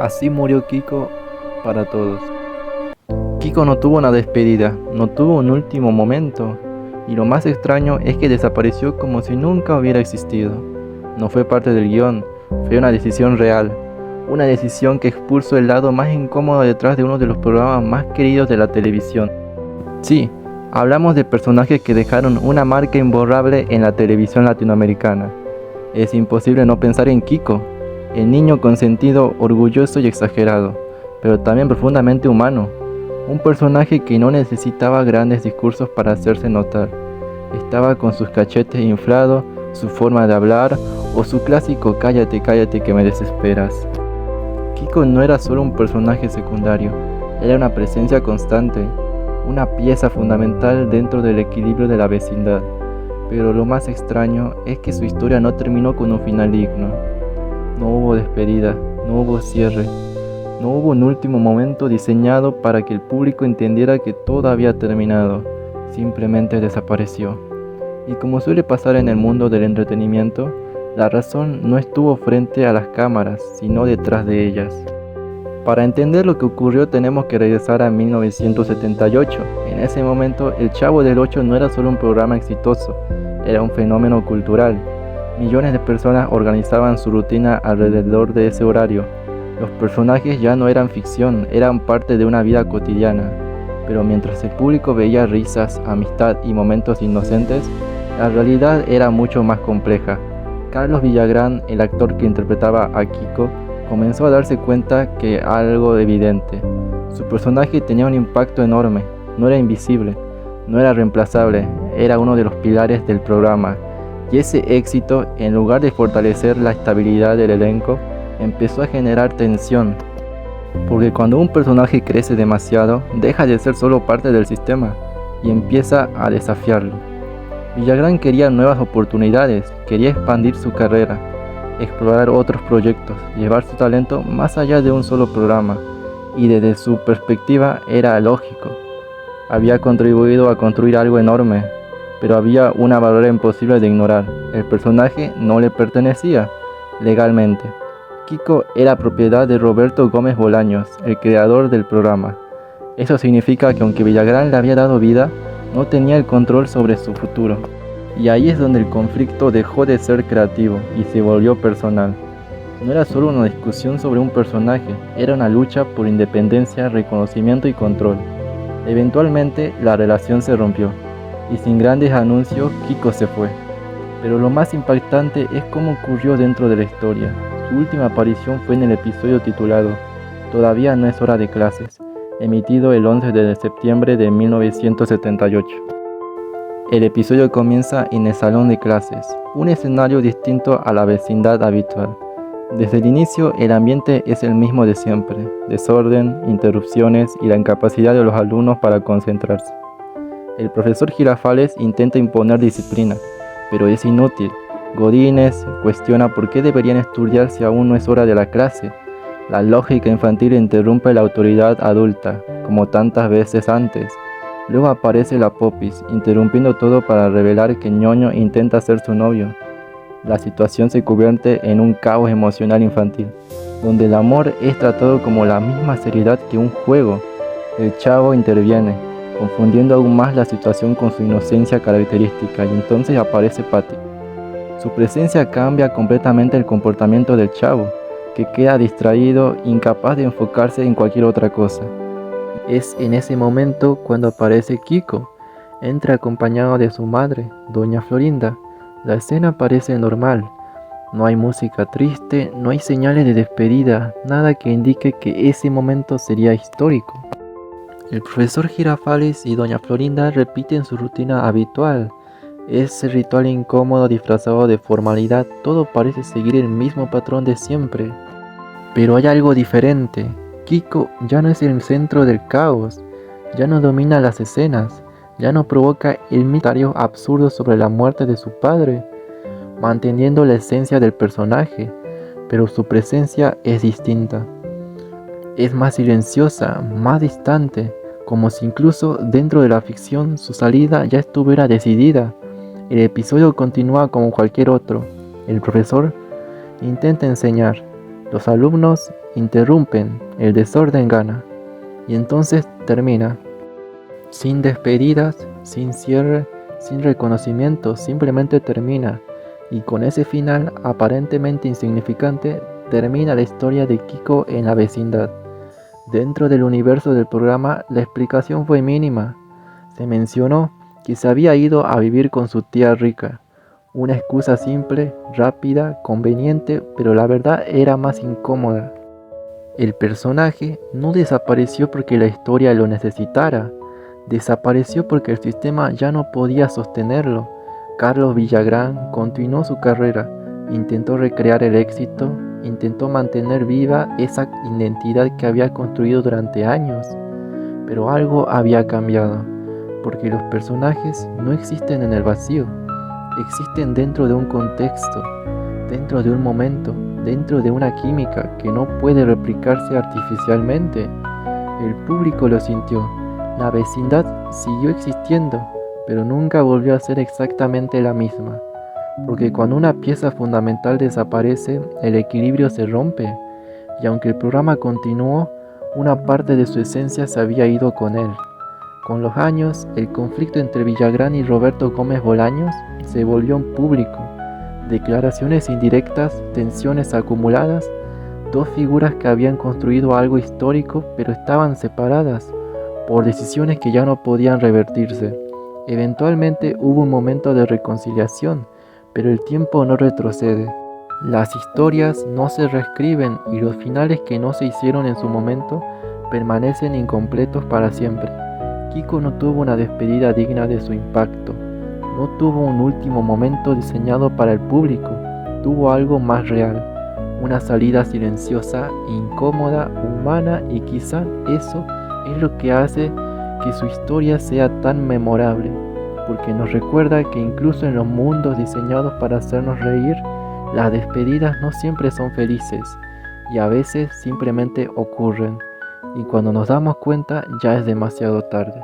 Así murió Kiko para todos. Kiko no tuvo una despedida, no tuvo un último momento, y lo más extraño es que desapareció como si nunca hubiera existido. No fue parte del guión, fue una decisión real, una decisión que expulsó el lado más incómodo detrás de uno de los programas más queridos de la televisión. Sí, hablamos de personajes que dejaron una marca imborrable en la televisión latinoamericana. Es imposible no pensar en Kiko, el niño consentido, orgulloso y exagerado, pero también profundamente humano. Un personaje que no necesitaba grandes discursos para hacerse notar. Estaba con sus cachetes inflados, su forma de hablar o su clásico cállate, cállate que me desesperas. Kiko no era solo un personaje secundario, era una presencia constante, una pieza fundamental dentro del equilibrio de la vecindad. Pero lo más extraño es que su historia no terminó con un final digno. No hubo despedida, no hubo cierre, no hubo un último momento diseñado para que el público entendiera que todo había terminado, simplemente desapareció. Y como suele pasar en el mundo del entretenimiento, la razón no estuvo frente a las cámaras, sino detrás de ellas. Para entender lo que ocurrió tenemos que regresar a 1978. En ese momento, El Chavo del Ocho no era solo un programa exitoso, era un fenómeno cultural. Millones de personas organizaban su rutina alrededor de ese horario. Los personajes ya no eran ficción, eran parte de una vida cotidiana. Pero mientras el público veía risas, amistad y momentos inocentes, la realidad era mucho más compleja. Carlos Villagrán, el actor que interpretaba a Kiko, comenzó a darse cuenta que algo evidente. Su personaje tenía un impacto enorme, no era invisible, no era reemplazable, era uno de los pilares del programa. Y ese éxito, en lugar de fortalecer la estabilidad del elenco, empezó a generar tensión. Porque cuando un personaje crece demasiado, deja de ser solo parte del sistema y empieza a desafiarlo. Villagrán quería nuevas oportunidades, quería expandir su carrera, explorar otros proyectos, llevar su talento más allá de un solo programa, y desde su perspectiva era lógico. Había contribuido a construir algo enorme, pero había una barrera imposible de ignorar: el personaje no le pertenecía legalmente. Kiko era propiedad de Roberto Gómez Bolaños, el creador del programa. Eso significa que aunque Villagrán le había dado vida, no tenía el control sobre su futuro. Y ahí es donde el conflicto dejó de ser creativo y se volvió personal. No era solo una discusión sobre un personaje, era una lucha por independencia, reconocimiento y control. Eventualmente la relación se rompió, y sin grandes anuncios Kiko se fue. Pero lo más impactante es cómo ocurrió dentro de la historia. Su última aparición fue en el episodio titulado Todavía no es hora de clases, emitido el 11 de septiembre de 1978. El episodio comienza en el salón de clases, un escenario distinto a la vecindad habitual. Desde el inicio el ambiente es el mismo de siempre: desorden, interrupciones y la incapacidad de los alumnos para concentrarse. El profesor Girafales intenta imponer disciplina, pero es inútil. Godínez cuestiona por qué deberían estudiar si aún no es hora de la clase. La lógica infantil interrumpe la autoridad adulta, como tantas veces antes. Luego aparece la Popis, interrumpiendo todo para revelar que Ñoño intenta ser su novio. La situación se convierte en un caos emocional infantil, donde el amor es tratado como la misma seriedad que un juego. El Chavo interviene, confundiendo aún más la situación con su inocencia característica, y entonces aparece Patty. Su presencia cambia completamente el comportamiento del Chavo, que queda distraído, incapaz de enfocarse en cualquier otra cosa. Es en ese momento cuando aparece Kiko. Entra acompañado de su madre, Doña Florinda. La escena parece normal. No hay música triste, no hay señales de despedida, nada que indique que ese momento sería histórico. El profesor Girafales y Doña Florinda repiten su rutina habitual. Ese ritual incómodo disfrazado de formalidad, todo parece seguir el mismo patrón de siempre. Pero hay algo diferente. Kiko ya no es el centro del caos, ya no domina las escenas, ya no provoca el misterio absurdo sobre la muerte de su padre, manteniendo la esencia del personaje, pero su presencia es distinta. Es más silenciosa, más distante, como si incluso dentro de la ficción su salida ya estuviera decidida. El episodio continúa como cualquier otro. El profesor intenta enseñar, los alumnos interrumpen, el desorden gana. Y entonces termina, sin despedidas, sin cierre, sin reconocimiento, simplemente termina. Y con ese final aparentemente insignificante, termina la historia de Kiko en la vecindad. Dentro del universo del programa, la explicación fue mínima. Se mencionó que se había ido a vivir con su tía rica. Una excusa simple, rápida, conveniente, pero la verdad era más incómoda. El personaje no desapareció porque la historia lo necesitara. Desapareció porque el sistema ya no podía sostenerlo. Carlos Villagrán continuó su carrera, intentó recrear el éxito, intentó mantener viva esa identidad que había construido durante años. Pero algo había cambiado, porque los personajes no existen en el vacío, existen dentro de un contexto, dentro de un momento, dentro de una química que no puede replicarse artificialmente. El público lo sintió, la vecindad siguió existiendo, pero nunca volvió a ser exactamente la misma, porque cuando una pieza fundamental desaparece, el equilibrio se rompe, y aunque el programa continuó, una parte de su esencia se había ido con él. Con los años, el conflicto entre Villagrán y Roberto Gómez Bolaños se volvió público. Declaraciones indirectas, tensiones acumuladas, dos figuras que habían construido algo histórico pero estaban separadas por decisiones que ya no podían revertirse. Eventualmente hubo un momento de reconciliación, pero el tiempo no retrocede. Las historias no se reescriben y los finales que no se hicieron en su momento permanecen incompletos para siempre. Kiko no tuvo una despedida digna de su impacto. No tuvo un último momento diseñado para el público. Tuvo algo más real. Una salida silenciosa, incómoda, humana, y quizá eso es lo que hace que su historia sea tan memorable, porque nos recuerda que incluso en los mundos diseñados para hacernos reír, las despedidas no siempre son felices y a veces simplemente ocurren, y cuando nos damos cuenta ya es demasiado tarde.